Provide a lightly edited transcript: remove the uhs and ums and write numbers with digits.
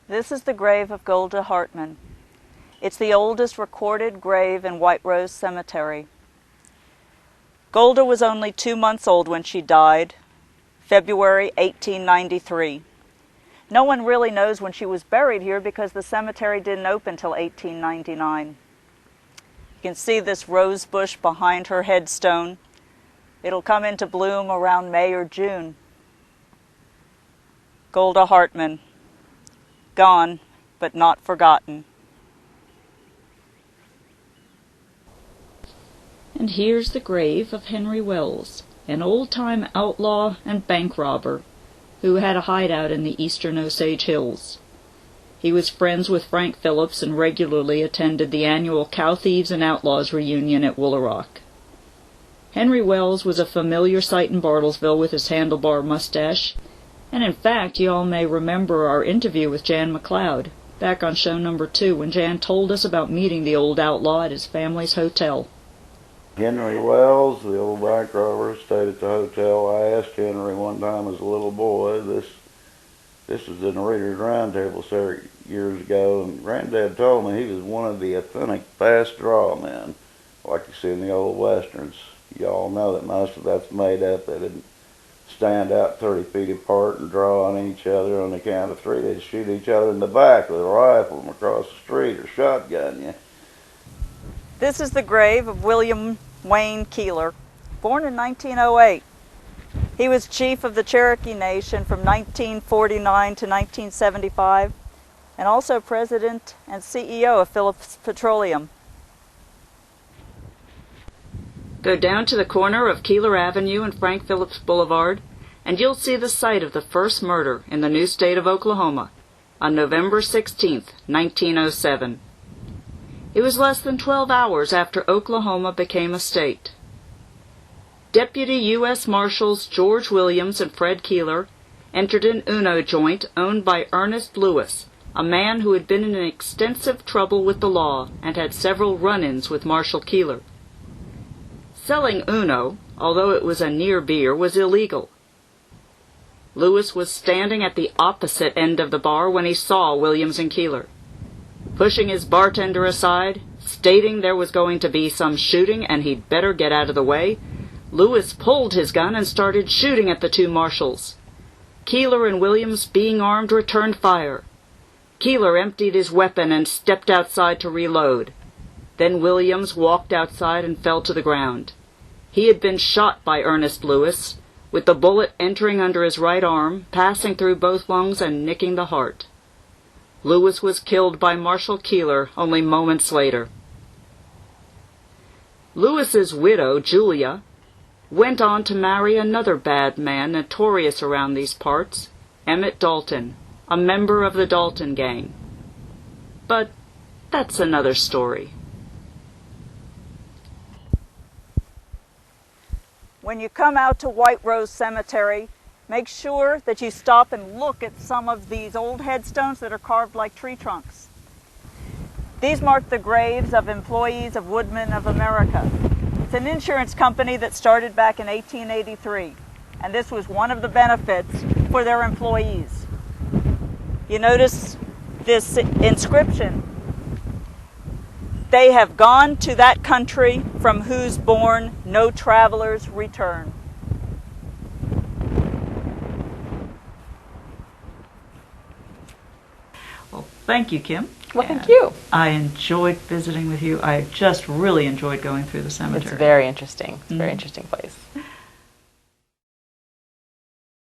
This is the grave of Golda Hartman. It's the oldest recorded grave in White Rose Cemetery. Golda was only 2 months old when she died, February 1893. No one really knows when she was buried here because the cemetery didn't open until 1899. You can see this rose bush behind her headstone. It'll come into bloom around May or June. Golda Hartman, gone but not forgotten. And here's the grave of Henry Wells, an old-time outlaw and bank robber who had a hideout in the eastern Osage Hills. He was friends with Frank Phillips and regularly attended the annual Cow Thieves and Outlaws reunion at Woolaroc. Henry Wells was a familiar sight in Bartlesville with his handlebar mustache, and in fact you all may remember our interview with Jan McLeod back on show number 2 when Jan told us about meeting the old outlaw at his family's hotel. Henry Wells, the old bank robber, stayed at the hotel. I asked Henry one time as a little boy, this was in the Reader's Roundtable several years ago, and Granddad told me he was one of the authentic fast draw men, like you see in the old westerns. You all know that most of that's made up. They didn't stand out 30 feet apart and draw on each other. On the count of 3, they'd shoot each other in the back with a rifle from across the street or shotgun you. This is the grave of William Wayne Keeler, born in 1908. He was chief of the Cherokee Nation from 1949 to 1975, and also president and CEO of Phillips Petroleum. Go down to the corner of Keeler Avenue and Frank Phillips Boulevard, and you'll see the site of the first murder in the new state of Oklahoma on November 16, 1907. It was less than 12 hours after Oklahoma became a state. Deputy U.S. Marshals George Williams and Fred Keeler entered an Uno joint owned by Ernest Lewis, a man who had been in extensive trouble with the law and had several run-ins with Marshal Keeler. Selling Uno, although it was a near beer, was illegal. Lewis was standing at the opposite end of the bar when he saw Williams and Keeler. Pushing his bartender aside, stating there was going to be some shooting and he'd better get out of the way, Lewis pulled his gun and started shooting at the two marshals. Keeler and Williams, being armed, returned fire. Keeler emptied his weapon and stepped outside to reload. Then Williams walked outside and fell to the ground. He had been shot by Ernest Lewis, with the bullet entering under his right arm, passing through both lungs and nicking the heart. Lewis was killed by Marshal Keeler only moments later. Lewis's widow, Julia, went on to marry another bad man notorious around these parts, Emmett Dalton, a member of the Dalton gang. But that's another story. When you come out to White Rose Cemetery, make sure that you stop and look at some of these old headstones that are carved like tree trunks. These mark the graves of employees of Woodmen of America. It's an insurance company that started back in 1883, and this was one of the benefits for their employees. You notice this inscription: "They have gone to that country from whose bourne no travelers return." Well, thank you, Kim. Well, thank you. I enjoyed visiting with you. I just really enjoyed going through the cemetery. It's very interesting. It's a very interesting place.